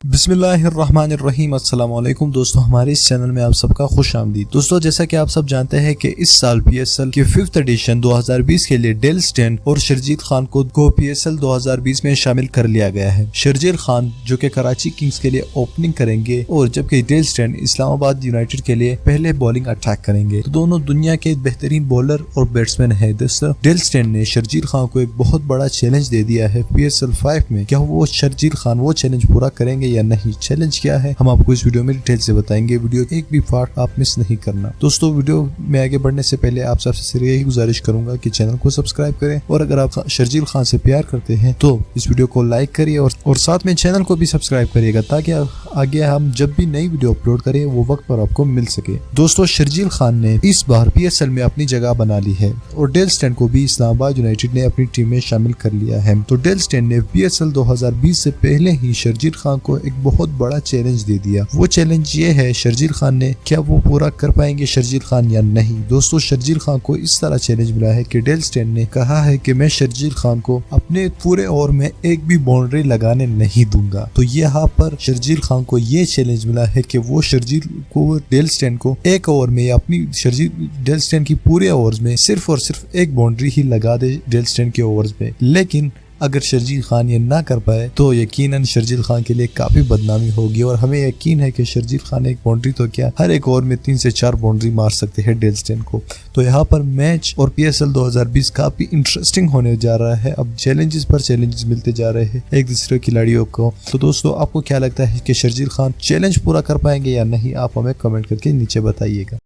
बिस्मिल्लाहिर्रहमानिर्रहीम। अस्सलाम वालेकुम दोस्तों, हमारे इस चैनल में आप सबका खुश आमदीद। दोस्तों, जैसा कि आप सब जानते हैं कि इस साल PSL के 5th एडिशन 2020 के लिए डेल स्टेन और शर्जील खान को PSL 2020 में शामिल कर लिया गया है। शर्जील खान जो कि कराची किंग्स के लिए ओपनिंग करेंगे और जबकि डेल स्टेन इस्लामाबाद यूनाइटेड के लिए पहले बॉलिंग अटैक करेंगे। तो दोनों दुनिया के बेहतरीन बॉलर और बैट्समैन है। दोस्तों, डेल स्टेन ने शर्जील खान को एक बहुत बड़ा चैलेंज दे दिया है PSL 5 में। क्या वो शर्जील खान वो चैलेंज पूरा करेंगे या नहीं? चैलेंज क्या है हम आपको इस वीडियो में डिटेल से बताएंगे। वीडियो एक भी पार्ट आप मिस नहीं करना। दोस्तों, वीडियो में आगे बढ़ने से पहले आप सबसे यही गुजारिश करूंगा कि चैनल को सब्सक्राइब करें और अगर आप शर्जील खान से प्यार करते हैं तो इस वीडियो को लाइक करिए और साथ में चैनल को भी सब्सक्राइब करिएगा ताकि आगे हम जब भी नई वीडियो अपलोड करें वो वक्त पर आपको मिल सके। दोस्तों, शर्जील खान ने इस बार PSL में अपनी जगह बना ली है और डेल स्टेन को भी इस्लामाबाद यूनाइटेड ने अपनी टीम में शामिल कर लिया है। तो डेल स्टेन ने PSL 2020 से पहले ही शर्जील खान को एक बहुत बड़ा चैलेंज दे दिया। वो चैलेंज ये है शर्जील खान ने क्या वो पूरा कर पाएंगे शर्जील खान या नहीं। दोस्तों, शर्जील खान को इस तरह चैलेंज मिला है कि डेल स्टेन ने कहा है कि मैं शर्जील खान को अपने पूरे ओवर में एक भी बाउंड्री लगाने नहीं दूंगा। तो यहाँ पर शर्जील खान को ये चैलेंज मिला है कि वो शर्जील को डेल स्टेन को एक ओवर में अपनी डेल स्टेन की पूरे ओवर्स में सिर्फ और सिर्फ एक बाउंड्री ही लगा दे डेल स्टेन के ओवर्स में। लेकिन अगर शर्जील खान ये ना कर पाए तो यकीनन शर्जील खान के लिए काफी बदनामी होगी और हमें यकीन है कि शर्जील खान एक बाउंड्री तो क्या हर एक ओवर में 3 से 4 बाउंड्री मार सकते हैं डेल स्टेन को। तो यहाँ पर मैच और PSL 2020 काफी इंटरेस्टिंग होने जा रहा है। अब चैलेंजेस पर चैलेंजेस मिलते जा रहे हैं एक दूसरे खिलाड़ियों को। तो दोस्तों, आपको क्या लगता है कि शर्जील खान चैलेंज पूरा कर पाएंगे या नहीं? आप हमें कमेंट करके नीचे बताइएगा।